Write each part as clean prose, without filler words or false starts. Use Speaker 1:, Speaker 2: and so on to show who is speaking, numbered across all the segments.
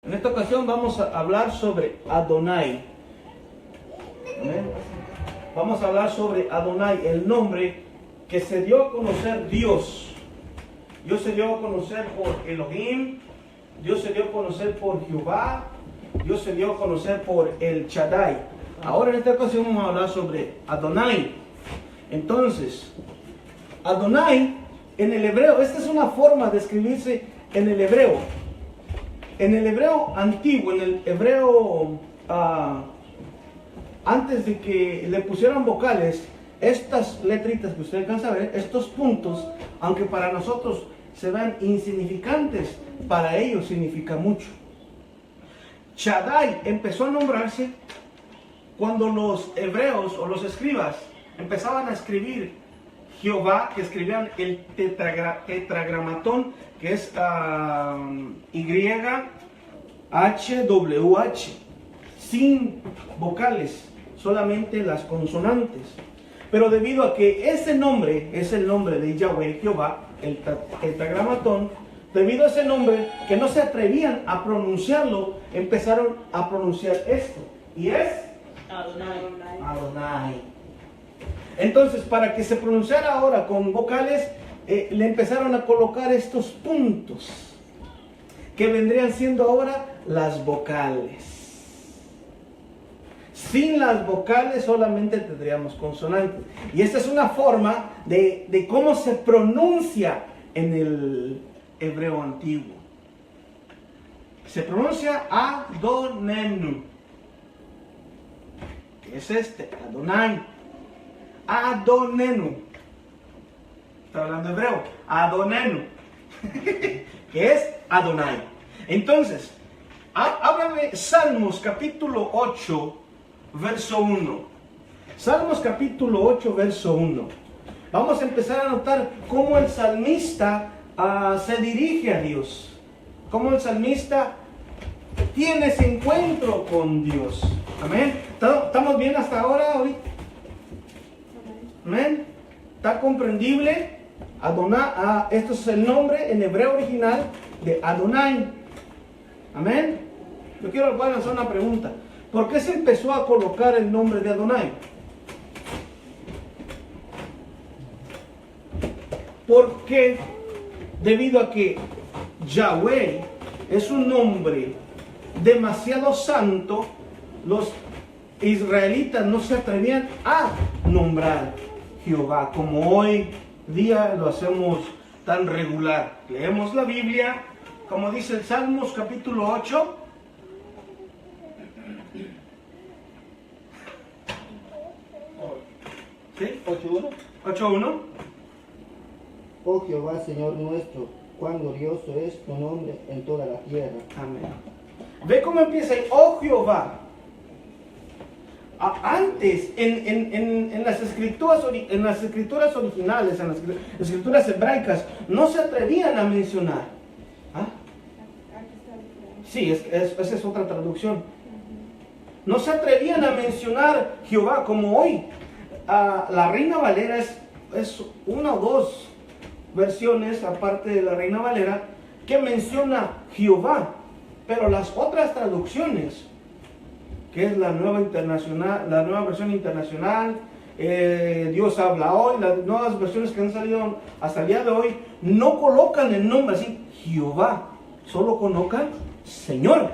Speaker 1: En esta ocasión vamos a hablar sobre Adonai. ¿Amén? Vamos a hablar sobre Adonai, el nombre que se dio a conocer Dios. Dios se dio a conocer por Elohim, Dios se dio a conocer por Jehová, Dios se dio a conocer por el Shaddai. Ahora en esta ocasión vamos a hablar sobre Adonai. Entonces, Adonai en el hebreo, esta es una forma de escribirse en el hebreo. En el hebreo antiguo, en el hebreo antes de que le pusieran vocales, estas letritas que usted alcanza a ver, estos puntos, aunque para nosotros se vean insignificantes, para ellos significa mucho. Shaddai empezó a nombrarse cuando los hebreos o los escribas empezaban a escribir Jehová, que escribían el tetragramatón, que es YHWH, sin vocales, solamente las consonantes. Pero debido a que ese nombre es el nombre de Yahweh, Jehová, el tetragramatón, debido a ese nombre que no se atrevían a pronunciarlo, empezaron a pronunciar esto. Y es Adonai. Entonces, para que se pronunciara ahora con vocales, le empezaron a colocar estos puntos, que vendrían siendo ahora las vocales. Sin las vocales solamente tendríamos consonantes. Y esta es una forma de cómo se pronuncia en el hebreo antiguo. Se pronuncia Adonenu. ¿Qué es este? Adonai. Adonenu. Está hablando hebreo. Adonenu. ¿Qué es? Adonai. Entonces, háblame Salmos capítulo 8, verso 1. Salmos capítulo 8, verso 1. Vamos a empezar a notar cómo el salmista se dirige a Dios. Cómo el salmista tiene ese encuentro con Dios. Amén. ¿Estamos bien hasta ahora? Hoy? Amén. ¿Está comprendible? Adonai, esto es el nombre en hebreo original de Adonai. Amén. Yo quiero hacer una pregunta. ¿Por qué se empezó a colocar el nombre de Adonai? Porque debido a que Yahweh es un nombre demasiado santo, los israelitas no se atrevían a nombrar Jehová como hoy día lo hacemos tan regular. Leemos la Biblia, como dice el Salmos capítulo 8. ¿Sí?
Speaker 2: 8.1.
Speaker 1: 8.1.
Speaker 2: Oh Jehová, Señor nuestro, cuán glorioso es tu nombre en toda la tierra.
Speaker 1: Amén. Ve cómo empieza ahí. Oh Jehová. Antes, en las escrituras originales, en las escrituras hebraicas, no se atrevían a mencionar. ¿Ah? Sí, esa es otra traducción. No se atrevían a mencionar Jehová como hoy. La Reina Valera es una o dos versiones, aparte de la Reina Valera, que menciona Jehová. Pero las otras traducciones, que es la nueva versión internacional, Dios habla hoy, las nuevas versiones que han salido hasta el día de hoy, no colocan el nombre así, Jehová, solo colocan Señor.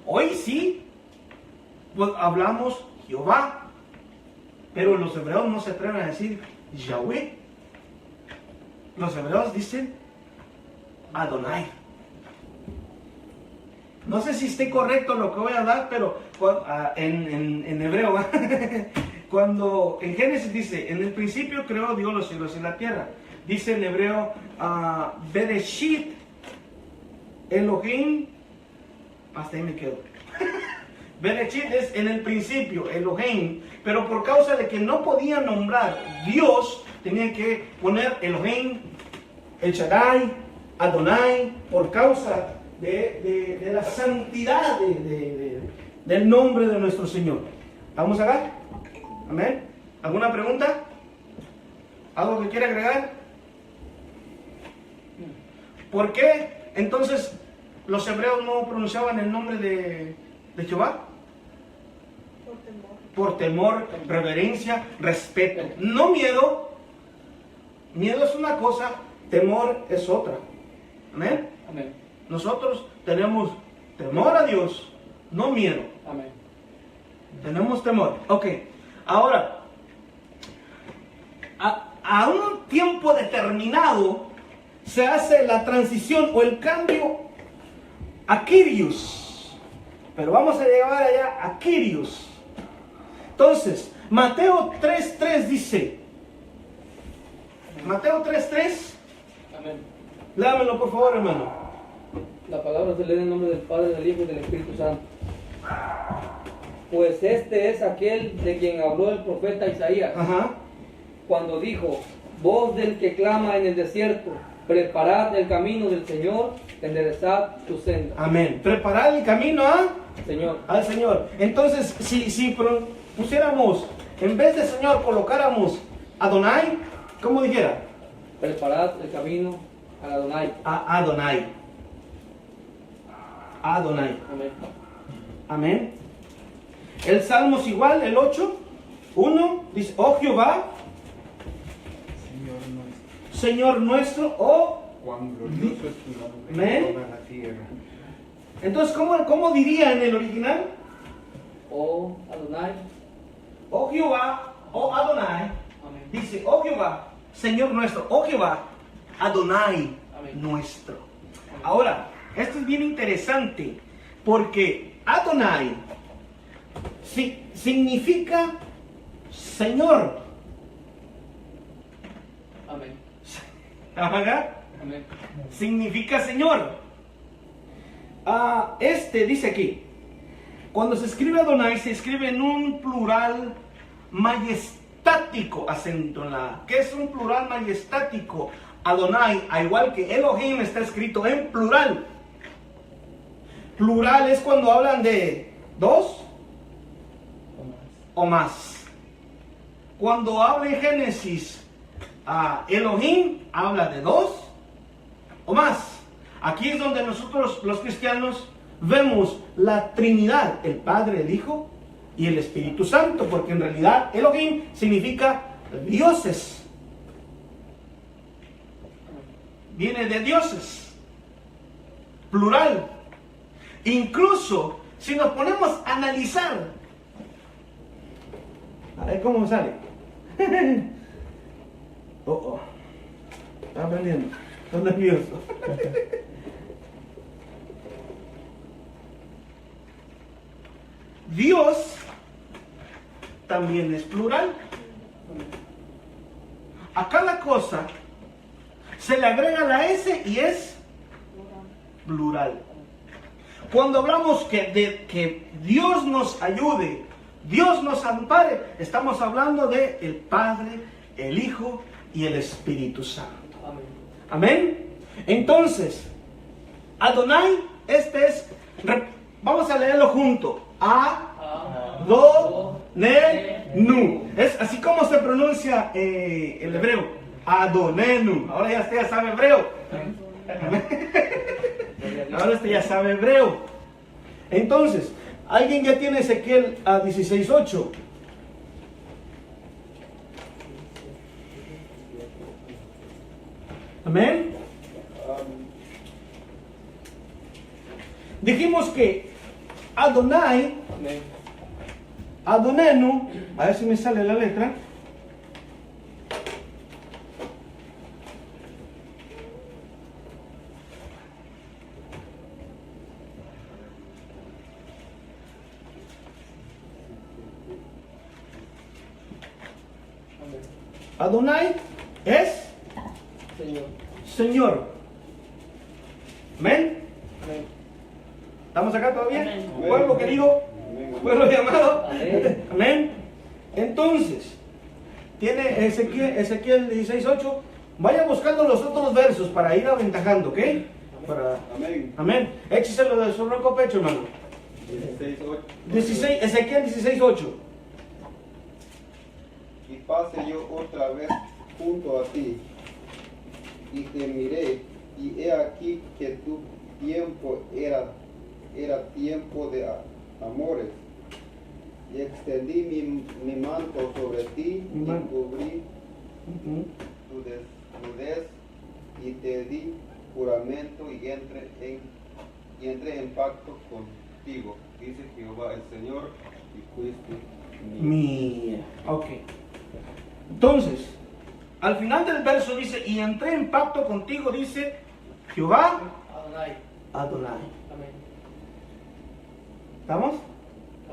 Speaker 1: Hoy sí, pues hablamos Jehová, pero los hebreos no se atreven a decir Yahweh. Los hebreos dicen Adonai. No sé si esté correcto lo que voy a dar, pero en hebreo, cuando en Génesis dice, en el principio creó Dios los cielos y la tierra. Dice en hebreo, Bereshit, Elohim, hasta ahí me quedo. Bereshit es en el principio, Elohim, pero por causa de que no podían nombrar Dios, tenían que poner Elohim, el Shaddai, Adonai, por causa de la santidad del nombre de nuestro Señor. ¿Estamos acá? Amén. ¿Alguna pregunta? ¿Algo que quiera agregar? ¿Por qué entonces los hebreos no pronunciaban el nombre de Jehová? Por temor, reverencia, respeto. No miedo. Miedo es una cosa, temor es otra. Amén.
Speaker 3: Amén.
Speaker 1: Nosotros tenemos temor a Dios, no miedo.
Speaker 3: Amén.
Speaker 1: Tenemos temor. Ok, ahora, a un tiempo determinado se hace la transición o el cambio a Kyrios. Pero vamos a llegar allá a Kyrios. Entonces, Mateo 3:3 dice, Mateo 3:3,
Speaker 3: Amén.
Speaker 1: léamelo por favor, hermano.
Speaker 3: La palabra se lee en el nombre del Padre, del Hijo y del Espíritu Santo. Pues este es aquel de quien habló el profeta Isaías,
Speaker 1: Ajá.
Speaker 3: cuando dijo: voz del que clama en el desierto, preparad el camino del Señor, enderezad su senda.
Speaker 1: Amén. Preparar el camino
Speaker 3: Señor,
Speaker 1: al Señor. Entonces, si pusiéramos, en vez de Señor, colocáramos Adonai, ¿cómo dijera?
Speaker 3: preparad el camino a Adonai.
Speaker 1: A Adonai. Adonai.
Speaker 3: Amén.
Speaker 1: Amén. El Salmo es igual, el 8:1 dice: oh Jehová, Señor nuestro, oh.
Speaker 4: Cuán glorioso es tu nombre
Speaker 1: Amén.
Speaker 4: en toda la tierra.
Speaker 1: Entonces, ¿cómo diría en el original?
Speaker 3: Oh Adonai.
Speaker 1: Oh Jehová, oh Adonai.
Speaker 3: Amén.
Speaker 1: Dice: oh Jehová, Señor nuestro, oh Jehová, Adonai
Speaker 3: Amén.
Speaker 1: nuestro. Ahora, esto es bien interesante porque Adonai significa Señor.
Speaker 3: Amén.
Speaker 1: Ajá.
Speaker 3: Amén.
Speaker 1: Significa Señor. Dice aquí, cuando se escribe Adonai, se escribe en un plural majestático, acento en la A. ¿Qué es un plural majestático? Adonai, al igual que Elohim, está escrito en plural. Plural es cuando hablan de dos o más. Cuando habla en Génesis, Elohim habla de dos o más. Aquí es donde nosotros los cristianos vemos la Trinidad, el Padre, el Hijo y el Espíritu Santo, porque en realidad Elohim significa dioses. Viene de dioses, plural. Incluso si nos ponemos a analizar, a ver cómo sale. Está aprendiendo, estoy nervioso. Dios también es plural. A cada cosa se le agrega la S y es plural. Cuando hablamos que Dios nos ayude, Dios nos ampare, estamos hablando de el Padre, el Hijo y el Espíritu Santo.
Speaker 3: Amén.
Speaker 1: Amén. Entonces, Adonai, vamos a leerlo junto. Adonenu. Es así como se pronuncia el hebreo. Adonenu. Ahora ya usted ya sabe hebreo. Ahora usted ya sabe hebreo. Entonces, ¿alguien ya tiene Ezequiel 16:8? Amén. Dijimos que Adonai,
Speaker 3: Amén.
Speaker 1: Adonenu, a ver si me sale la letra. Adonai es
Speaker 3: Señor.
Speaker 1: Señor. Amén.
Speaker 3: Amén.
Speaker 1: ¿Estamos acá todavía?
Speaker 3: Amén.
Speaker 1: Pueblo querido, pueblo llamado.
Speaker 3: Amén.
Speaker 1: Amén. Entonces, tiene Ezequiel 16:8. Vaya buscando los otros versos para ir aventajando, ¿ok?
Speaker 4: Amén.
Speaker 1: Amén. Écheselo de su roco pecho, hermano.
Speaker 4: 16:8.
Speaker 1: Ezequiel 16:8.
Speaker 4: Y pase yo otra vez junto a ti, y te miré
Speaker 5: Y he aquí que tu tiempo era tiempo de amores. Y extendí mi manto sobre ti y cubrí tu desnudez y te di juramento y entré en pacto contigo, dice Jehová el Señor, y fuiste mío.
Speaker 1: Ok. Entonces, al final del verso dice, y entré en pacto contigo, dice Jehová
Speaker 3: Adonai.
Speaker 1: Adonai.
Speaker 3: Amén.
Speaker 1: ¿Estamos?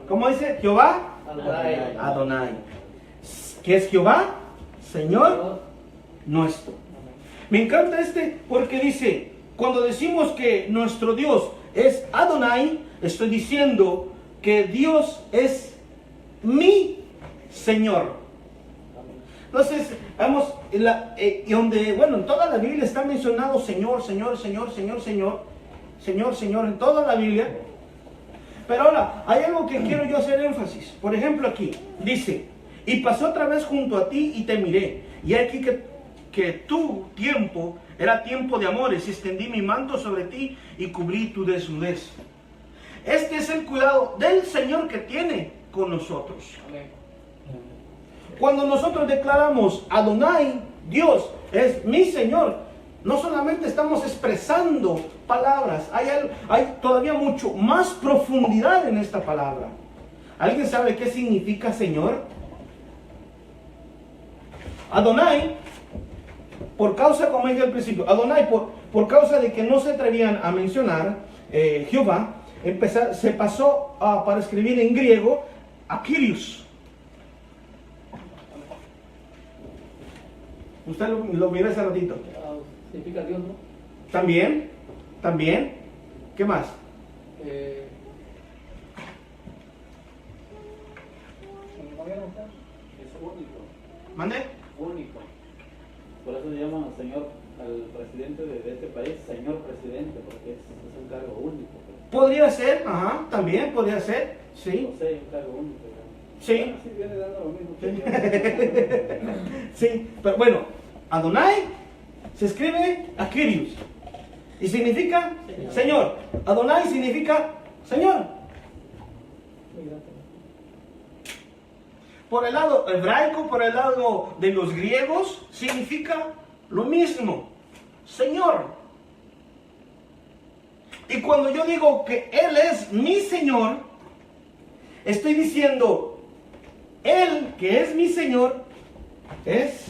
Speaker 1: ¿Cómo dice? Jehová
Speaker 3: Adonai.
Speaker 1: Adonai. ¿Qué es Jehová? Señor nuestro. Me encanta porque dice, cuando decimos que nuestro Dios es Adonai, estoy diciendo que Dios es mi Señor. Entonces, vamos, en toda la Biblia está mencionado Señor, Señor, Señor, Señor, Señor, Señor, Señor, en toda la Biblia. Pero ahora, hay algo que quiero yo hacer énfasis. Por ejemplo, aquí dice, y pasé otra vez junto a ti y te miré. Y aquí que tu tiempo era tiempo de amores, y extendí mi manto sobre ti y cubrí tu desnudez. Este es el cuidado del Señor que tiene con nosotros.
Speaker 3: Amén.
Speaker 1: Cuando nosotros declaramos Adonai, Dios es mi Señor, no solamente estamos expresando palabras, hay todavía mucho más profundidad en esta palabra. ¿Alguien sabe qué significa Señor? Adonai, por causa, como dije al principio, Adonai, por causa de que no se atrevían a mencionar Jehová, se pasó para escribir en griego a Kyrios. Usted lo miró hace ratito.
Speaker 3: Significa Dios, ¿no?
Speaker 1: También. ¿Qué más?
Speaker 6: Es único.
Speaker 1: ¿Mande?
Speaker 6: Único. Por eso le llaman al señor, al presidente de este país, señor presidente, porque es un cargo único.
Speaker 1: Podría ser, también podría ser, sí.
Speaker 6: No sé, un cargo único.
Speaker 1: Sí.
Speaker 6: Bueno, sí viene dando lo mismo.
Speaker 1: Sí, pero bueno, Adonai se escribe a Kyrios y significa Señor. Adonai significa Señor. Por el lado hebraico, por el lado de los griegos, significa lo mismo, Señor. Y cuando yo digo que Él es mi Señor, estoy diciendo, Él que es mi Señor, es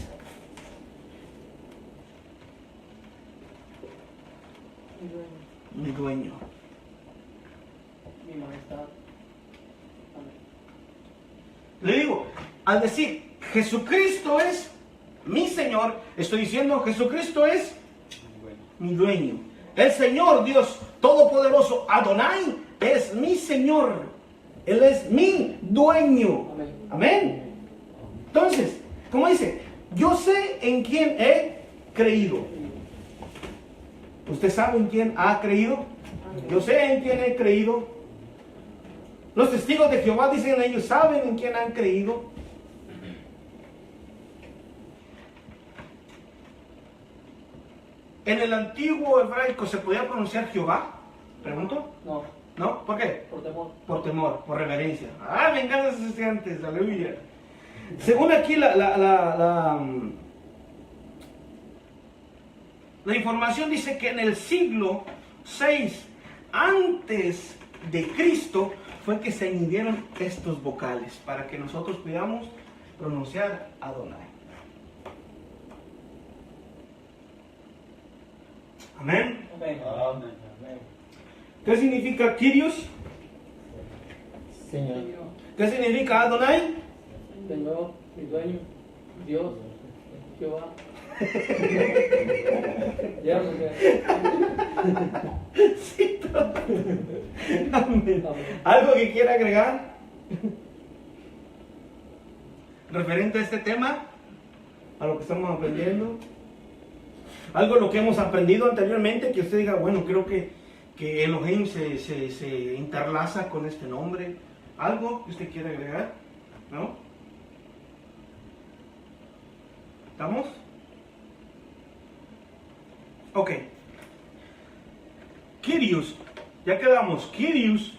Speaker 1: mi dueño.
Speaker 3: Mi majestad. Amén.
Speaker 1: Le digo, al decir Jesucristo es mi Señor, estoy diciendo Jesucristo es mi dueño. El Señor Dios Todopoderoso, Adonai, es mi Señor. Él es mi dueño.
Speaker 3: Amén.
Speaker 1: Amén. Entonces, como dice, yo sé en quién he creído. ¿Usted sabe en quién ha creído? Yo sé en quién he creído. Los testigos de Jehová dicen ellos saben en quién han creído. En el antiguo hebraico se podía pronunciar Jehová. ¿Pregunto?
Speaker 3: No,
Speaker 1: ¿No? ¿Por qué?
Speaker 3: por temor.
Speaker 1: Por temor, por reverencia. Ah, me encantan esos estudiantes, aleluya. Según aquí la información dice que en el siglo 6 antes de Cristo fue que se añadieron estos vocales para que nosotros podamos pronunciar Adonai. Amén.
Speaker 3: Amén.
Speaker 1: ¿Qué significa Kyrios?
Speaker 2: Señor.
Speaker 1: ¿Qué significa Adonai?
Speaker 3: Señor, mi dueño, Dios, Jehová. Ya no sé.
Speaker 1: Sí, todo. Amén.
Speaker 3: Amén.
Speaker 1: ¿Algo que quiera agregar? Referente a este tema, a lo que estamos aprendiendo. Algo de lo que hemos aprendido anteriormente, que usted diga, bueno, creo que Elohim se interlaza con este nombre. ¿Algo que usted quiera agregar? ¿No? ¿Estamos? Ok. Kyrios, ya quedamos, Kyrios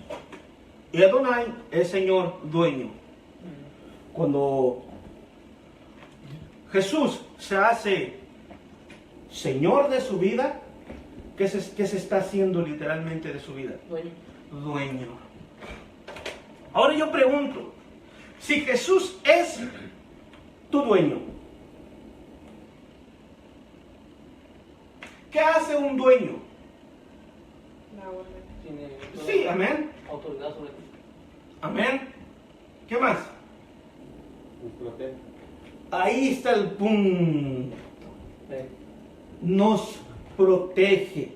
Speaker 1: y Adonai es Señor dueño. Cuando Jesús se hace Señor de su vida, ¿qué se está haciendo literalmente de su vida? Dueño. Ahora yo pregunto, si Jesús es tu dueño, ¿qué hace un dueño?
Speaker 3: Tiene toda
Speaker 1: Sí, amén.
Speaker 3: autoridad sobre ti.
Speaker 1: Amén. ¿Qué más?
Speaker 4: Nos protege.
Speaker 1: Ahí está el punto.
Speaker 3: Sí.
Speaker 1: Nos protege.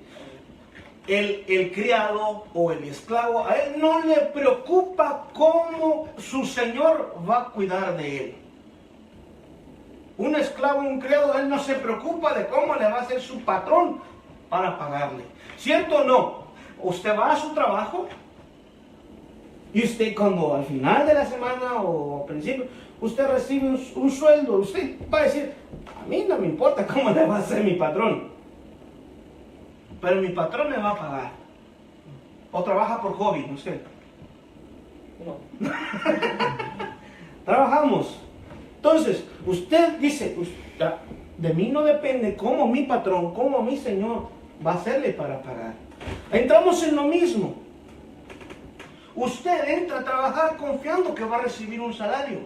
Speaker 1: El criado o el esclavo, a él no le preocupa cómo su señor va a cuidar de él. Un esclavo, un criado, él no se preocupa de cómo le va a hacer su patrón para pagarle. ¿Cierto o no? Usted va a su trabajo y usted cuando al final de la semana o al principio, usted recibe un sueldo, usted va a decir, a mí no me importa cómo le va a hacer mi patrón, pero mi patrón me va a pagar. O trabaja por hobby, usted.
Speaker 3: No.
Speaker 1: Trabajamos. Entonces, usted dice, de mí no depende cómo mi patrón, cómo mi señor va a hacerle para pagar. Entramos en lo mismo. Usted entra a trabajar confiando que va a recibir un salario.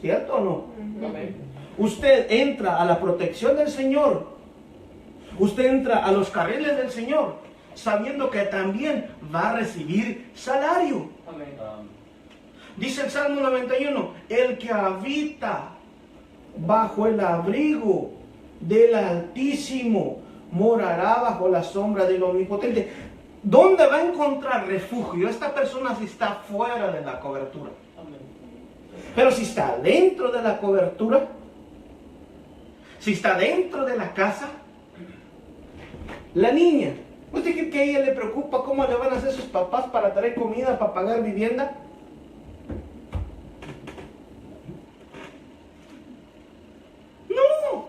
Speaker 1: ¿Cierto o no?
Speaker 3: Amén.
Speaker 1: Usted entra a la protección del Señor. Usted entra a los carriles del Señor sabiendo que también va a recibir salario.
Speaker 3: Amén.
Speaker 1: Dice el Salmo 91, el que habita bajo el abrigo del Altísimo morará bajo la sombra del Omnipotente. ¿Dónde va a encontrar refugio? Esta persona si está fuera de la cobertura.
Speaker 3: Amén.
Speaker 1: Pero si está dentro de la cobertura, si está dentro de la casa, la niña, ¿usted cree que a ella le preocupa cómo le van a hacer sus papás para traer comida, para pagar vivienda? No.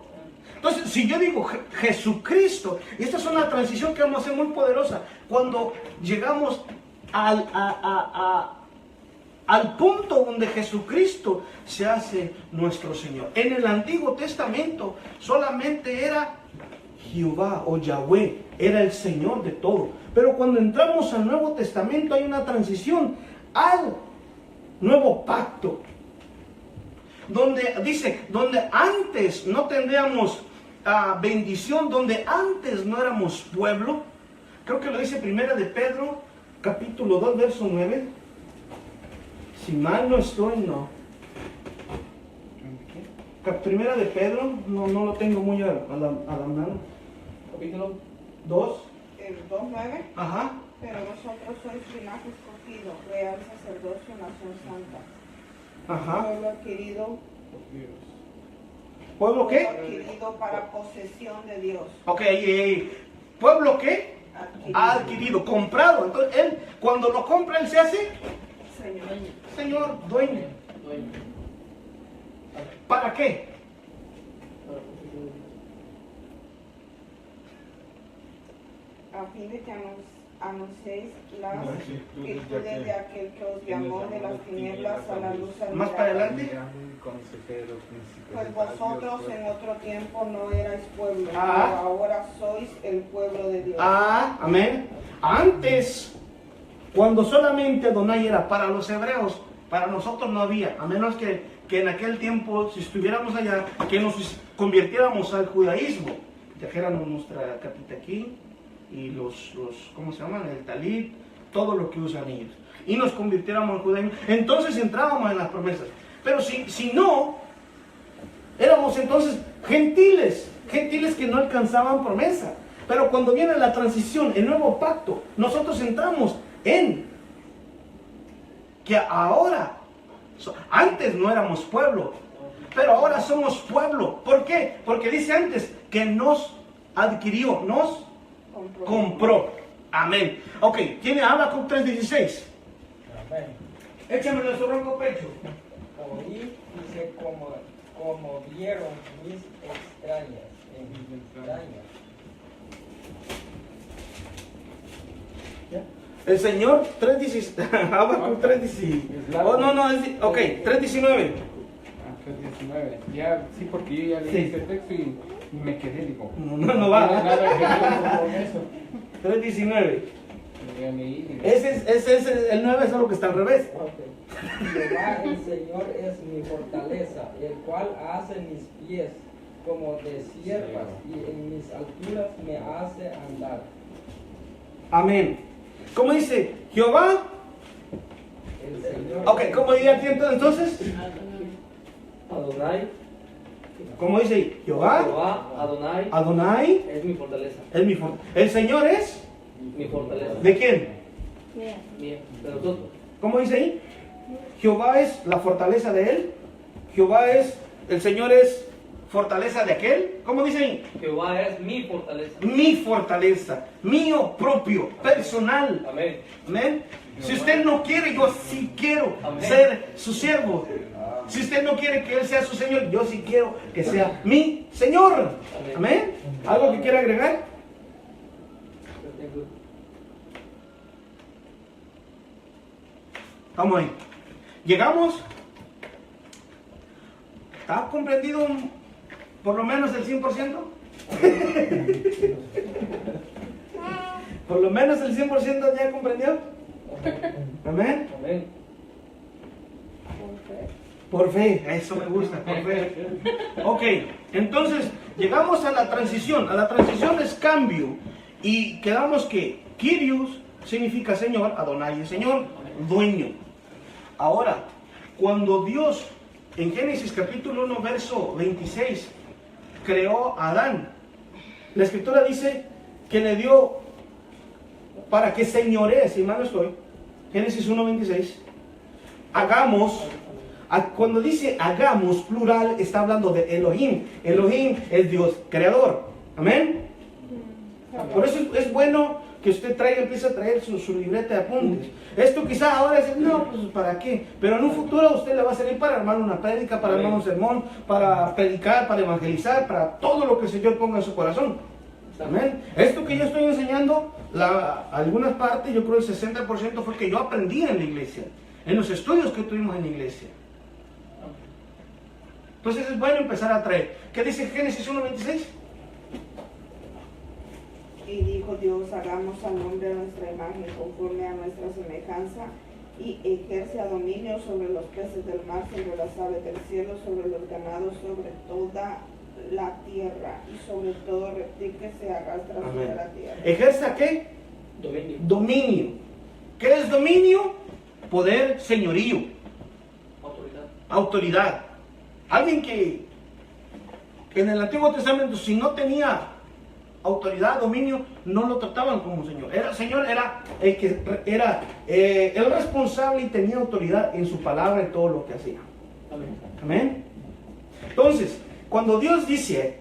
Speaker 1: Entonces, si yo digo Jesucristo, y esta es una transición que vamos a hacer muy poderosa, cuando llegamos al punto donde Jesucristo se hace nuestro Señor. En el Antiguo Testamento solamente era Jehová o Yahweh, era el Señor de todo. Pero cuando entramos al Nuevo Testamento hay una transición al Nuevo Pacto, donde dice, donde antes no tendríamos bendición, donde antes no éramos pueblo. Creo que lo dice Primera de Pedro, capítulo 2, verso 9. Si mal no estoy, no. Primera de Pedro, no lo tengo muy a la mano.
Speaker 3: Capítulo
Speaker 1: 2.
Speaker 7: El 2:9.
Speaker 1: Ajá.
Speaker 7: Pero vosotros sois linaje escogido, real sacerdocio, nación santa.
Speaker 1: Ajá.
Speaker 7: Pueblo adquirido.
Speaker 1: ¿Pueblo qué?
Speaker 7: Adquirido para posesión de Dios.
Speaker 1: Ok, ¿pueblo qué?
Speaker 7: Adquirido.
Speaker 1: Adquirido, comprado. Entonces, él, cuando lo compra, él se hace
Speaker 7: Señor.
Speaker 1: Señor, dueño.
Speaker 3: dueño.
Speaker 1: ¿Para qué?
Speaker 7: A fin de que anunciéis las virtudes de aquel que os llamó de las tinieblas a la luz
Speaker 1: Más para
Speaker 7: admirable.
Speaker 1: adelante.
Speaker 4: Consejero, príncipe
Speaker 7: Pues
Speaker 4: de
Speaker 7: vosotros
Speaker 4: Dios,
Speaker 7: en otro tiempo no erais pueblo,
Speaker 1: Ah.
Speaker 7: pero ahora sois el pueblo de Dios.
Speaker 1: Amén. Antes, cuando solamente Adonai era para los hebreos, para nosotros no había, a menos que en aquel tiempo, si estuviéramos allá, que nos convirtiéramos al judaísmo, trajéramos nuestra capita aquí y los ¿cómo se llaman? El talit, todo lo que usan ellos, y nos convirtiéramos al judaísmo, entonces entrábamos en las promesas. Pero si no, éramos entonces gentiles que no alcanzaban promesa. Pero cuando viene la transición, el nuevo pacto, nosotros entramos en que ahora, antes no éramos pueblo, pero ahora somos pueblo. ¿Por qué? Porque dice antes que nos adquirió, nos compró. Amén. Ok, ¿tiene Habacuc 3:16?
Speaker 8: Amén.
Speaker 1: Échamelo en su ronco pecho.
Speaker 8: Oí y se conmovieron mis entrañas.
Speaker 1: El Señor 3.16. Habacuc 3.16. Oh, no, ok, 3.19.
Speaker 9: 3:19. Ya, sí, porque yo ya leí
Speaker 1: Sí.
Speaker 9: ese texto y me quedé, digo.
Speaker 1: No va.
Speaker 9: tiene nada que ver con eso.
Speaker 1: 3.19.
Speaker 9: Ya leí, digo.
Speaker 1: Ese es el 9, es lo que está al revés.
Speaker 8: Jehová el Señor es mi fortaleza, el cual hace mis pies como de siervas y en mis alturas me hace andar.
Speaker 1: Amén. ¿Cómo dice? Jehová.
Speaker 8: El Señor.
Speaker 1: Ok, ¿cómo diría aquí entonces?
Speaker 3: Adonai,
Speaker 1: ¿Cómo dice? Jehová.
Speaker 3: Jehová, Adonai,
Speaker 1: Adonai
Speaker 3: es mi fortaleza.
Speaker 1: es mi fortaleza. El Señor es.
Speaker 3: Mi fortaleza.
Speaker 1: ¿De quién?
Speaker 3: Mía, de nosotros.
Speaker 1: ¿Cómo dice ahí? Jehová es la fortaleza de él. Jehová es. El Señor es fortaleza de aquel. ¿Cómo dice ahí?
Speaker 3: Jehová es mi fortaleza.
Speaker 1: Mi fortaleza. Mío propio. Personal.
Speaker 3: Amén.
Speaker 1: Amén. Si usted no quiere, yo sí quiero
Speaker 3: Amén.
Speaker 1: ser su siervo. Si usted no quiere que Él sea su Señor, yo sí quiero que sea mi Señor. Amén. ¿Algo que quiera agregar? Vamos ahí. Llegamos. ¿Está comprendido por lo menos el 100%? ¿Por lo menos el 100% ya comprendió? Amén.
Speaker 3: Amén.
Speaker 1: Por fe, eso me gusta, por fe. Ok, entonces llegamos a la transición. A la transición es cambio. Y quedamos que Kyrios significa Señor, Adonai es Señor, dueño. Ahora, cuando Dios en Génesis capítulo 1, verso 26, creó a Adán, la escritura dice que le dio para que señoree, si mal no estoy, Génesis 1, 26, hagamos. Cuando dice hagamos plural, está hablando de Elohim. Elohim es Dios creador. Amén. Por eso es bueno que usted empiece a traer su libreta de apuntes. Esto quizás ahora es, no, pues ¿para qué? Pero en un futuro a usted le va a servir para armar una prédica, para armar un sermón, para predicar, para evangelizar, para todo lo que el Señor ponga en su corazón. Amén. Esto que yo estoy enseñando, algunas partes, yo creo el 60% fue que yo aprendí en la iglesia, en los estudios que tuvimos en la iglesia. Entonces es bueno empezar a traer. ¿Qué dice Génesis 1:26?
Speaker 7: Y dijo Dios, hagamos al hombre a nuestra imagen, conforme a nuestra semejanza, y ejerce dominio sobre los peces del mar, sobre las aves del cielo, sobre los ganados, sobre toda la tierra, y sobre todo reptil que se arrastra sobre la tierra.
Speaker 1: ¿Ejerza qué?
Speaker 3: Dominio.
Speaker 1: Dominio. ¿Qué es dominio? Poder, señorío,
Speaker 3: Autoridad.
Speaker 1: autoridad. Alguien que en el Antiguo Testamento, si no tenía autoridad, dominio, no lo trataban como señor. Señor era el que era el responsable y tenía autoridad en su palabra y todo lo que hacía.
Speaker 3: Amén.
Speaker 1: Amén. Entonces, cuando Dios dice,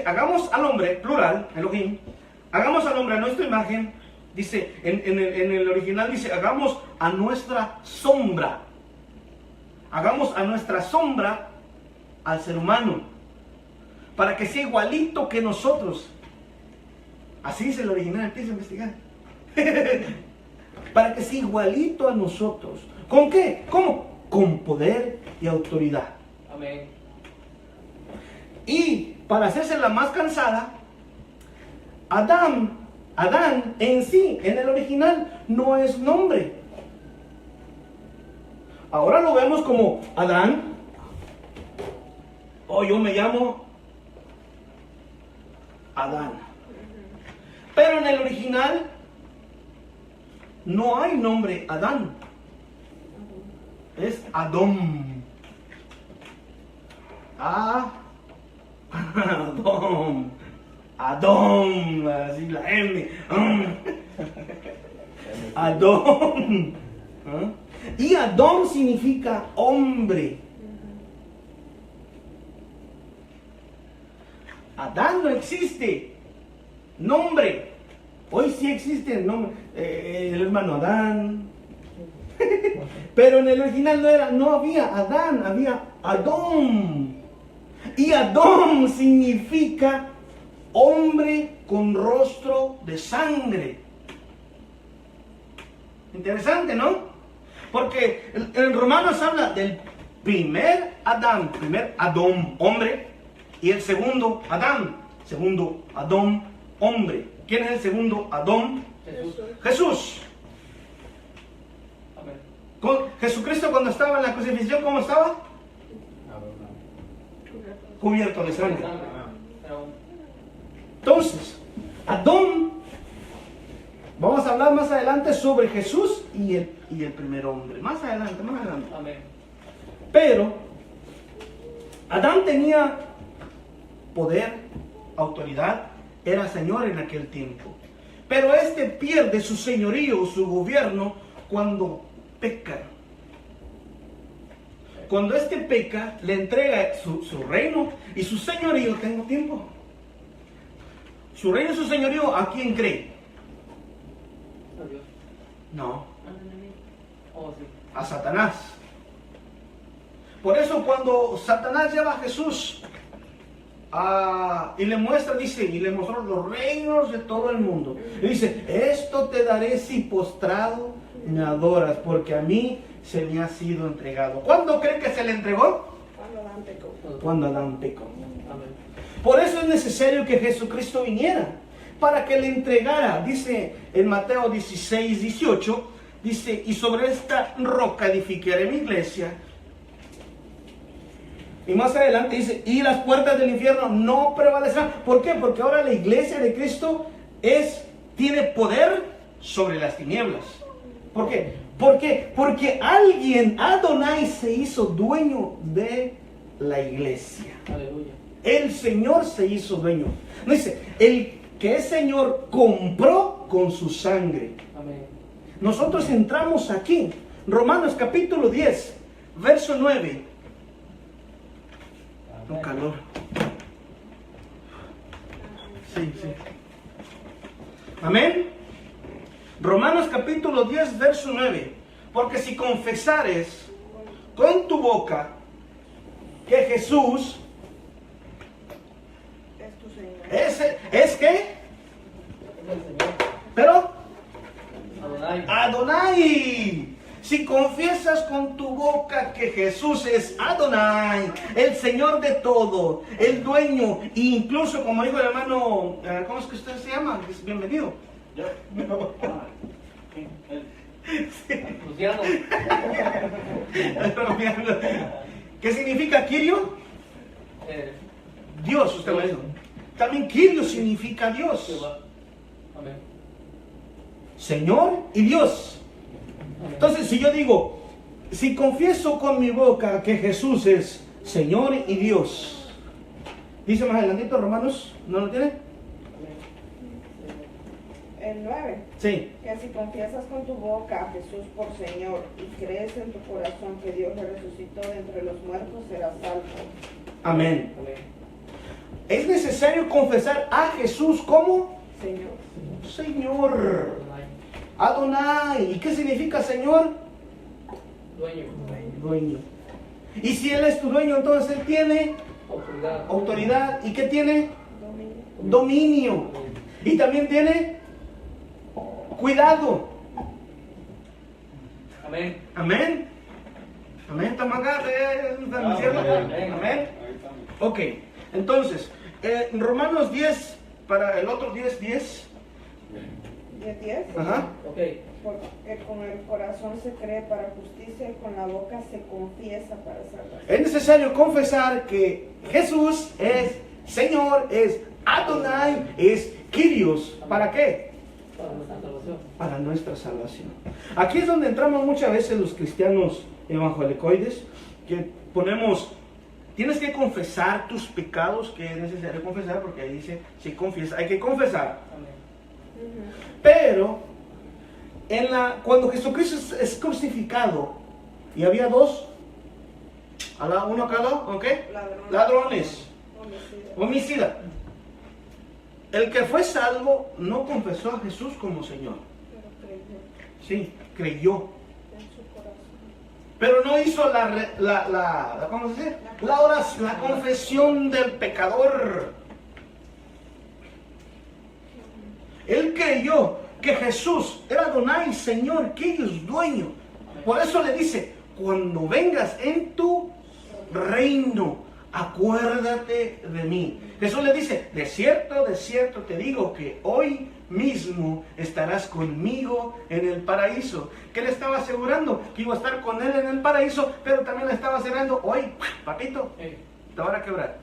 Speaker 1: hagamos al hombre, plural, Elohim, hagamos al hombre a nuestra imagen, dice, en el original dice, hagamos a nuestra sombra. Hagamos a nuestra sombra al ser humano, para que sea igualito que nosotros. Así dice el original, empieza a investigar. Para que sea igualito a nosotros. ¿Con qué? ¿Cómo? Con poder y autoridad.
Speaker 3: Amén.
Speaker 1: Y para hacerse la más cansada, Adán en sí, en el original, no es nombre. Ahora lo vemos como Adán. Oh, yo me llamo Adán. Pero en el original no hay nombre Adán. Es Adón. Adón. Adón. Así la M. Adón. ¿Ah? Y Adón significa hombre. Adán no existe. Nombre. Hoy sí existe el nombre. El hermano Adán. Pero en el original no había Adán, había Adón. Y Adón significa hombre con rostro de sangre. Interesante, ¿no? Porque en Romanos habla del primer Adán, hombre, y el segundo Adán, hombre. ¿Quién es el segundo Adán? Jesús. Jesucristo cuando estaba en la crucifixión, ¿cómo estaba? Cubierto de sangre. Entonces, Adán, vamos a hablar más adelante sobre Jesús y el primer hombre. Más adelante.
Speaker 3: Amén.
Speaker 1: Pero Adán tenía poder, autoridad, era señor en aquel tiempo. Pero este pierde su señorío, su gobierno, cuando peca. Cuando este peca, le entrega su reino y su señorío. Tengo tiempo. Su reino y su señorío, ¿a quién cree?
Speaker 3: A Dios.
Speaker 1: No,
Speaker 3: Oh, sí.
Speaker 1: a Satanás. Por eso cuando Satanás lleva a Jesús y le muestra, dice, y le mostró los reinos de todo el mundo. Y dice, esto te daré si postrado me adoras, porque a mí se me ha sido entregado. ¿Cuándo cree que se le entregó?
Speaker 7: Cuando Adán pecó.
Speaker 1: Cuando Adán pecó.
Speaker 3: Amén.
Speaker 1: Por eso es necesario que Jesucristo viniera, para que le entregara. Dice en Mateo 16, 18, dice, y sobre esta roca edificaré mi iglesia. Y más adelante dice, y las puertas del infierno no prevalecerán. ¿Por qué? Porque ahora la iglesia de Cristo tiene poder sobre las tinieblas. ¿Por qué? Porque Adonai se hizo dueño de la iglesia.
Speaker 3: Aleluya.
Speaker 1: El Señor se hizo dueño. No dice, el que es Señor compró con su sangre.
Speaker 3: Amén.
Speaker 1: Nosotros entramos aquí, Romanos capítulo 10, verso 9. Un calor. Sí. Amén. Romanos capítulo 10, verso 9. Porque si confesares con tu boca que Jesús
Speaker 7: Es tu Señor.
Speaker 1: ¿Es qué? Pero Adonai. Si confiesas con tu boca que Jesús es Adonai, el Señor de todo, el dueño, e incluso como dijo el hermano, ¿cómo es que usted se llama? Bienvenido.
Speaker 6: Yo.
Speaker 3: Luciano.
Speaker 1: ¿Qué significa Kirio? Dios, usted lo dijo. También Kirio significa Dios.
Speaker 3: Amén.
Speaker 1: Señor y Dios. Entonces, si yo digo, si confieso con mi boca que Jesús es Señor y Dios, dice más adelantito Romanos, ¿no lo tiene?
Speaker 7: El 9.
Speaker 1: Sí.
Speaker 7: Que si confiesas con tu boca a Jesús por Señor y crees en tu corazón que Dios le resucitó de entre los muertos, serás salvo.
Speaker 1: Amén.
Speaker 3: Amén.
Speaker 1: Es necesario confesar a Jesús como
Speaker 7: Señor.
Speaker 1: Señor. Adonai. ¿Y qué significa Señor?
Speaker 3: Dueño.
Speaker 1: Dueño. Y si Él es tu dueño, entonces Él tiene
Speaker 3: Autoridad.
Speaker 1: autoridad. ¿Y qué tiene?
Speaker 7: Dominio.
Speaker 1: Dominio. Y también tiene cuidado.
Speaker 3: Amén.
Speaker 1: Amén. Amén. ¿Estamos acá? ¿Están diciendo?
Speaker 3: Amén.
Speaker 1: Amén.
Speaker 5: Ahí estamos.
Speaker 1: Ok. Entonces, Romanos 10, para el otro 10.
Speaker 7: 10.
Speaker 1: Ajá.
Speaker 3: Ok.
Speaker 7: Porque con el corazón se cree para justicia y con la boca se confiesa para salvación.
Speaker 1: Es necesario confesar que Jesús es Señor, es Adonai, es Kyrios. ¿Para qué?
Speaker 3: Para nuestra salvación.
Speaker 1: Para nuestra salvación. Aquí es donde entramos muchas veces los cristianos evangelicoides, que ponemos, tienes que confesar tus pecados, que es necesario confesar, porque ahí dice, si confiesa, hay que confesar.
Speaker 3: Amén.
Speaker 1: Pero cuando Jesucristo es crucificado y había dos, uno a cada lado, ¿ok? Ladrones, homicida. El que fue salvo no confesó a Jesús como Señor.
Speaker 7: Pero creyó
Speaker 1: Sí, creyó.
Speaker 7: en su corazón.
Speaker 1: Pero no hizo ¿cómo se dice? La oración, la confesión del pecador. Él creyó, que Jesús era Adonai, Señor, que Él es dueño. Por eso le dice, cuando vengas en tu reino, acuérdate de mí. Jesús le dice, de cierto te digo que hoy mismo estarás conmigo en el paraíso. ¿Qué le estaba asegurando? Que iba a estar con Él en el paraíso, pero también le estaba asegurando, hoy, papito, te van a quebrar.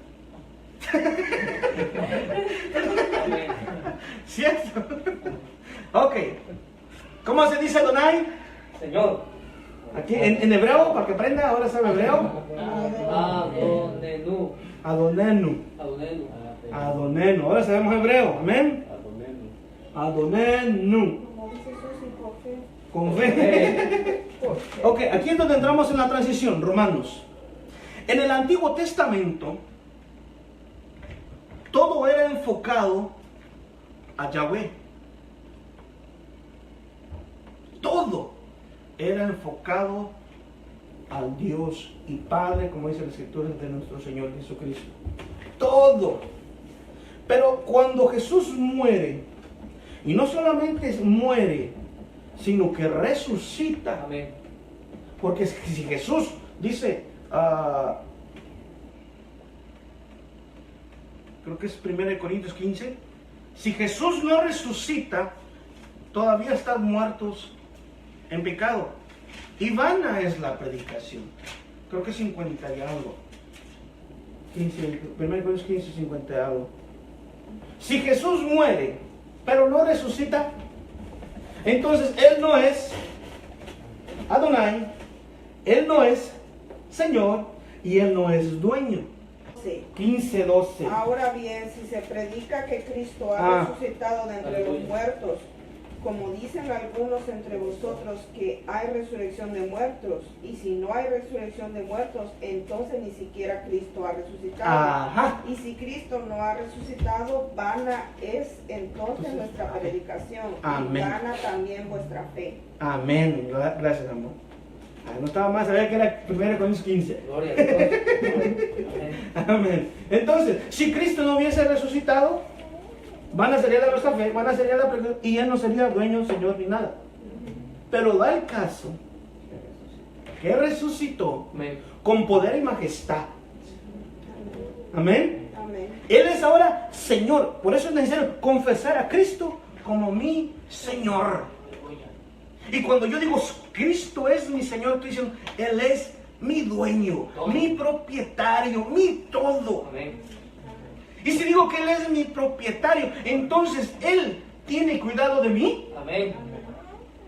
Speaker 1: ¿Cierto? Ok. ¿Cómo se dice Adonai?
Speaker 3: Señor.
Speaker 1: Aquí en hebreo, para que aprenda, ahora sabe hebreo.
Speaker 3: Adonenu.
Speaker 1: Adonenu.
Speaker 3: Adonenu.
Speaker 1: Adonenu. Ahora sabemos hebreo. Amén. Adonenu.
Speaker 7: Como dice Susi, por fe.
Speaker 1: Con fe. Ok, aquí es donde entramos en la transición, Romanos. En el Antiguo Testamento, todo era enfocado a Yahweh. Todo era enfocado al Dios y Padre, como dice la Escritura, de nuestro Señor Jesucristo. Todo. Pero cuando Jesús muere, y no solamente muere, sino que resucita.
Speaker 3: Amén.
Speaker 1: Porque si Jesús dice, creo que es 1 Corintios 15, si Jesús no resucita, todavía están muertos en pecado. Y vana es la predicación. Creo que 50 y algo. 1 Corintios 15, 50 y algo. Si Jesús muere, pero no resucita, entonces Él no es Adonai, Él no es Señor y Él no es dueño.
Speaker 7: Sí.
Speaker 1: 15, 12.
Speaker 7: Ahora bien, si se predica que Cristo ha resucitado de entre los
Speaker 3: Aleluya.
Speaker 7: muertos, como dicen algunos entre vosotros que hay resurrección de muertos, y si no hay resurrección de muertos, entonces ni siquiera Cristo ha resucitado.
Speaker 1: Ajá.
Speaker 7: Y si Cristo no ha resucitado, vana es entonces nuestra predicación,
Speaker 1: Amén.
Speaker 7: y vana también vuestra fe.
Speaker 1: Amén. Gracias, amor. No estaba más, sabía que era 1 Corintios 15.
Speaker 3: Gloria a Dios. Amén.
Speaker 1: Amén. Entonces, si Cristo no hubiese resucitado, vana sería la nuestra fe, vana sería la predicación, y Él no sería dueño, Señor, ni nada. Pero da el caso que resucitó
Speaker 3: Amén.
Speaker 1: con poder y majestad. Amén.
Speaker 7: Amén.
Speaker 1: Él es ahora Señor. Por eso es necesario confesar a Cristo como mi Señor. Y cuando yo digo Cristo es mi Señor, estoy diciendo, Él es mi dueño, mi propietario, mi todo.
Speaker 3: Amén.
Speaker 1: Y si digo que Él es mi propietario, entonces Él tiene cuidado de mí.
Speaker 3: Amén.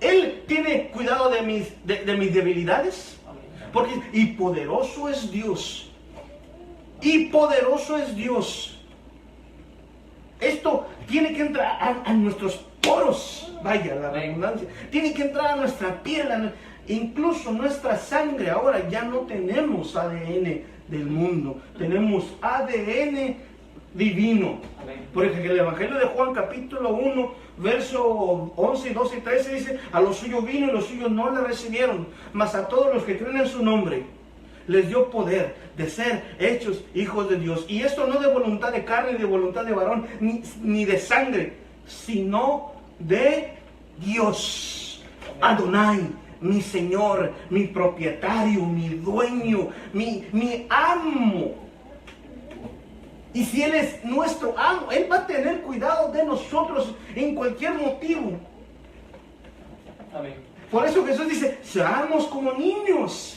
Speaker 1: Él tiene cuidado de mis debilidades. Porque, y poderoso es Dios. Y poderoso es Dios. Esto tiene que entrar a nuestros poros. Vaya la redundancia. Tiene que entrar a nuestra piel, incluso nuestra sangre. Ahora ya no tenemos ADN del mundo. Tenemos ADN divino. Porque el Evangelio de Juan capítulo 1, verso 11, 12 y 13 dice, a los suyos vino y los suyos no le recibieron, mas a todos los que creen en su nombre les dio poder de ser hechos hijos de Dios. Y esto no de voluntad de carne, ni de voluntad de varón, ni de sangre, sino de Dios. Adonai, mi Señor, mi propietario, mi dueño, mi amo. Y si Él es nuestro amo, Él va a tener cuidado de nosotros en cualquier motivo.
Speaker 3: Amén.
Speaker 1: Por eso Jesús dice, seamos como niños.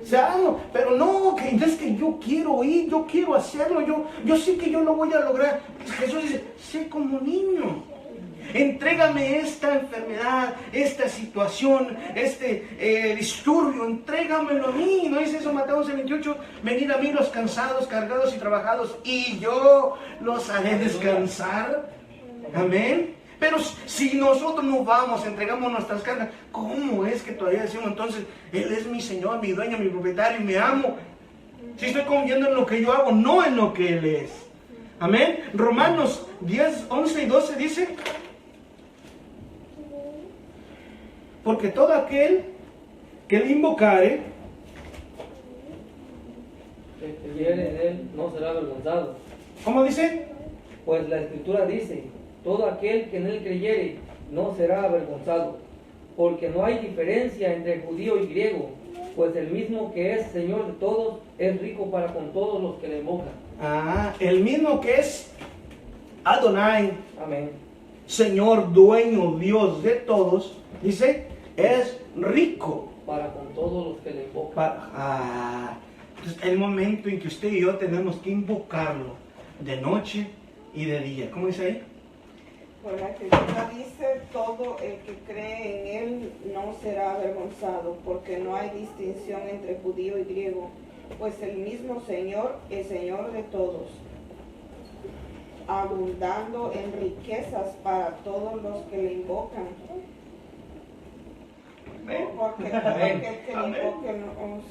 Speaker 1: Seamos, pero no, que es que yo quiero ir, yo quiero hacerlo, yo sé que yo lo voy a lograr. Jesús dice, sé como niño. Entrégame esta enfermedad, esta situación, este disturbio, entrégamelo a mí. ¿No dice eso Mateo 11:28? Venid a mí los cansados, cargados y trabajados, y yo los haré descansar. Amén. Pero si nosotros no vamos, entregamos nuestras cargas, ¿cómo es que todavía decimos entonces, Él es mi Señor, mi dueño, mi propietario, y me amo? Si estoy confiando en lo que yo hago, no en lo que Él es. Amén. Romanos 10, 11 y 12 dice, porque todo aquel que le invocare,
Speaker 3: El que creyere en Él no será avergonzado.
Speaker 1: ¿cómo dice?
Speaker 3: Pues la Escritura dice, todo aquel que en él creyere no será avergonzado, porque no hay diferencia entre judío y griego, pues el mismo que es Señor de todos es rico para con todos los que le invocan.
Speaker 1: El mismo que es Adonai,
Speaker 3: Amén.
Speaker 1: Señor, dueño, Dios de todos, dice, es rico.
Speaker 3: Para con todos los que le invocan.
Speaker 1: Entonces, el momento en que usted y yo tenemos que invocarlo de noche y de día. ¿Cómo dice ahí?
Speaker 7: Por la Escritura dice, todo el que cree en él no será avergonzado, porque no hay distinción entre judío y griego, pues el mismo Señor es Señor de todos, abundando en riquezas para todos los que le invocan. Porque el que le invoque,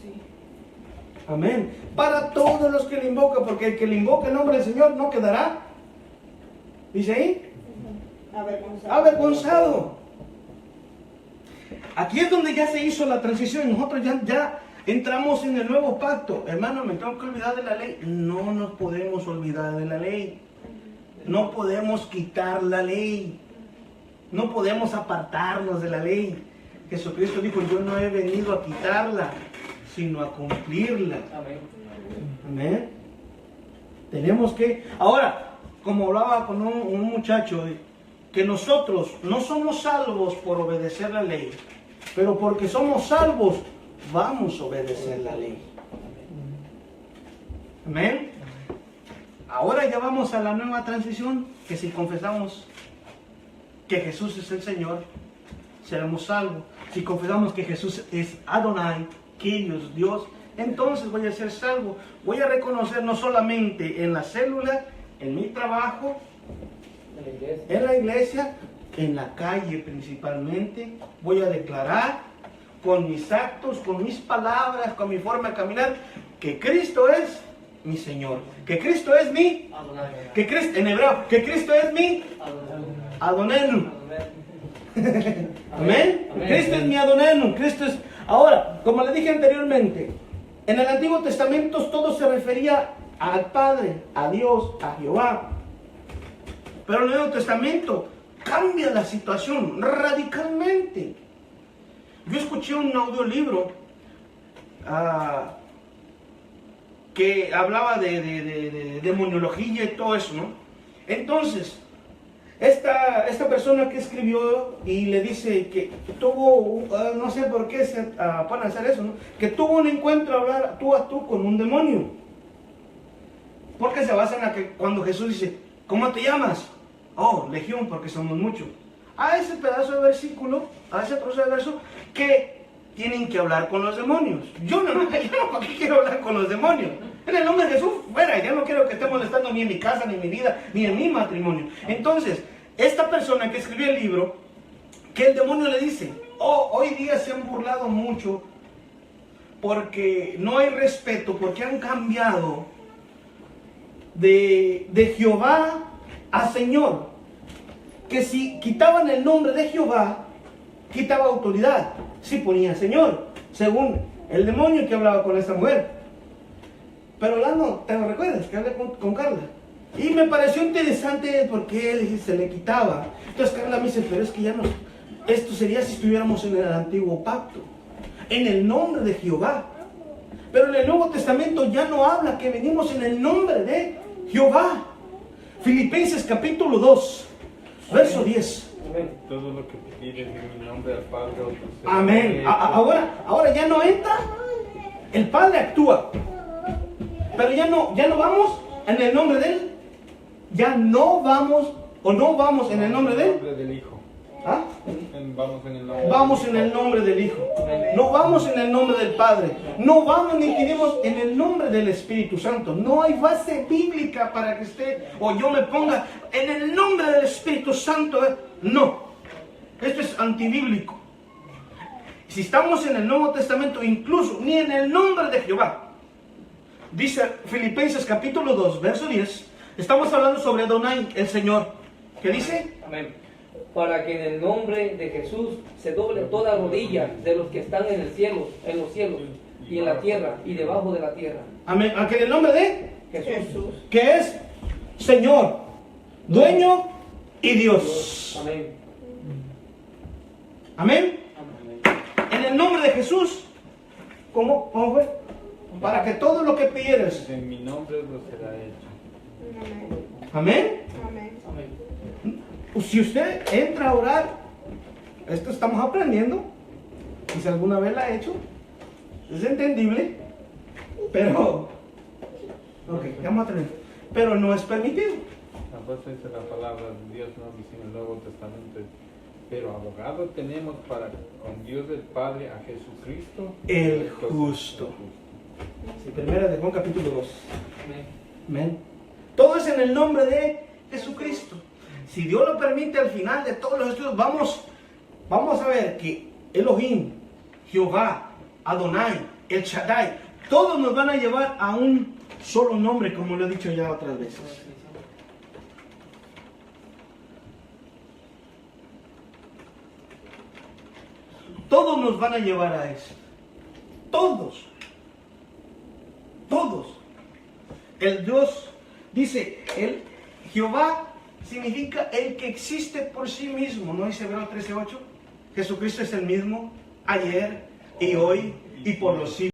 Speaker 7: sí.
Speaker 1: Amén. Para todos los que le invocan, porque el que le invoca el nombre del Señor no quedará, dice ahí, avergonzado. Aquí es donde ya se hizo la transición. Nosotros ya entramos en el nuevo pacto. Hermano, me tengo que olvidar de la ley. No nos podemos olvidar de la ley. No podemos quitar la ley. No podemos apartarnos de la ley. Jesucristo dijo, yo no he venido a quitarla, sino a cumplirla.
Speaker 3: Amén.
Speaker 1: Amén. Tenemos que... Ahora, como hablaba con un muchacho, que nosotros no somos salvos por obedecer la ley, pero porque somos salvos, vamos a obedecer la ley. Amén. Ahora ya vamos a la nueva transición, que si confesamos que Jesús es el Señor, seremos salvos. Si confesamos que Jesús es Adonai, que es Dios, entonces voy a ser salvo. Voy a reconocer no solamente en la célula, en mi trabajo, en la iglesia, en la calle principalmente. Voy a declarar con mis actos, con mis palabras, con mi forma de caminar, que Cristo es mi Señor, que Cristo es mi
Speaker 3: Adonai.
Speaker 1: que Cristo, en hebreo, que Cristo es mi Adonenu. Amén. Cristo es mi Adonenu. Cristo es. Ahora, como le dije anteriormente, en el Antiguo Testamento todo se refería al Padre, a Dios, a Jehová. Pero en el Nuevo Testamento cambia la situación radicalmente. Yo escuché un audiolibro que hablaba de demoniología y todo eso, ¿no? Entonces, esta persona que escribió y le dice que tuvo, no sé por qué se pueden hacer eso, ¿no? Que tuvo un encuentro a hablar tú a tú con un demonio. Porque se basa en que cuando Jesús dice, ¿cómo te llamas? Oh, Legión, porque somos muchos. A ese pedazo de versículo, a ese trozo de verso, que tienen que hablar con los demonios. Yo no, ¿para qué quiero hablar con los demonios? En el nombre de Jesús, fuera. Ya no quiero que esté molestando ni en mi casa, ni en mi vida, ni en mi matrimonio. Entonces, esta persona que escribió el libro, que el demonio le dice, oh, hoy día se han burlado mucho porque no hay respeto, porque han cambiado de Jehová a Señor. Que si quitaban el nombre de Jehová, quitaba autoridad. Si ponía Señor, según el demonio que hablaba con esta mujer. Pero hablando, ¿te lo recuerdas? Que hablé con Carla. Y me pareció interesante porque él se le quitaba. Entonces Carla me dice, pero es que ya no... Esto sería si estuviéramos en el antiguo pacto, en el nombre de Jehová. Pero en el Nuevo Testamento ya no habla que venimos en el nombre de Jehová. Filipenses capítulo 2, verso 10.
Speaker 3: Amén.
Speaker 4: Todo lo que pidieres en mi nombre al Padre.
Speaker 1: Amén. Ahora ya no entra. El Padre actúa. Pero ya no vamos en el nombre de Él. Ya no vamos o no vamos en el nombre de Él.
Speaker 4: En el nombre del Hijo.
Speaker 1: ¿Ah?
Speaker 4: Vamos en el nombre.
Speaker 1: Vamos en el nombre del Hijo. No vamos en el nombre del Padre. No vamos ni pedimos en el nombre del Espíritu Santo. No hay base bíblica para que usted o yo me ponga en el nombre del Espíritu Santo. No. Esto es antibíblico. Si estamos en el Nuevo Testamento, incluso ni en el nombre de Jehová. Dice Filipenses capítulo 2, verso 10. Estamos hablando sobre Adonai, el Señor. ¿Qué dice?
Speaker 3: Amén. Para que en el nombre de Jesús se doble toda rodilla de los que están en el cielo, en los cielos y en la tierra y debajo de la tierra.
Speaker 1: Amén. ¿A que en el nombre de
Speaker 3: Jesús.
Speaker 1: que es Señor, dueño y Dios.
Speaker 3: Amén.
Speaker 1: Amén. En el nombre de Jesús, ¿cómo fue? Para que todo lo que pidieres.
Speaker 4: En mi nombre lo será hecho.
Speaker 7: Amén.
Speaker 1: Amén.
Speaker 7: Amén.
Speaker 1: Si usted entra a orar, esto estamos aprendiendo. Y si alguna vez la ha hecho, es entendible. Pero, ok, vamos a tener. Pero no es permitido.
Speaker 4: Aparte dice la palabra de Dios, no dice en el Nuevo Testamento. Pero abogado tenemos para con Dios el Padre a Jesucristo
Speaker 1: El justo. Sí, primera de Juan capítulo 2. Amén. Todo es en el nombre de Jesucristo. Si Dios lo permite, al final de todos los estudios vamos a ver que Elohim, Jehová, Adonai, El Shaddai, todos nos van a llevar a un solo nombre, como lo he dicho ya otras veces. Todos nos van a llevar a eso. Todos. Todos. El Dios dice, el Jehová significa el que existe por sí mismo. ¿No dice Hebreos 13:8? Jesucristo es el mismo ayer y hoy y por los siglos.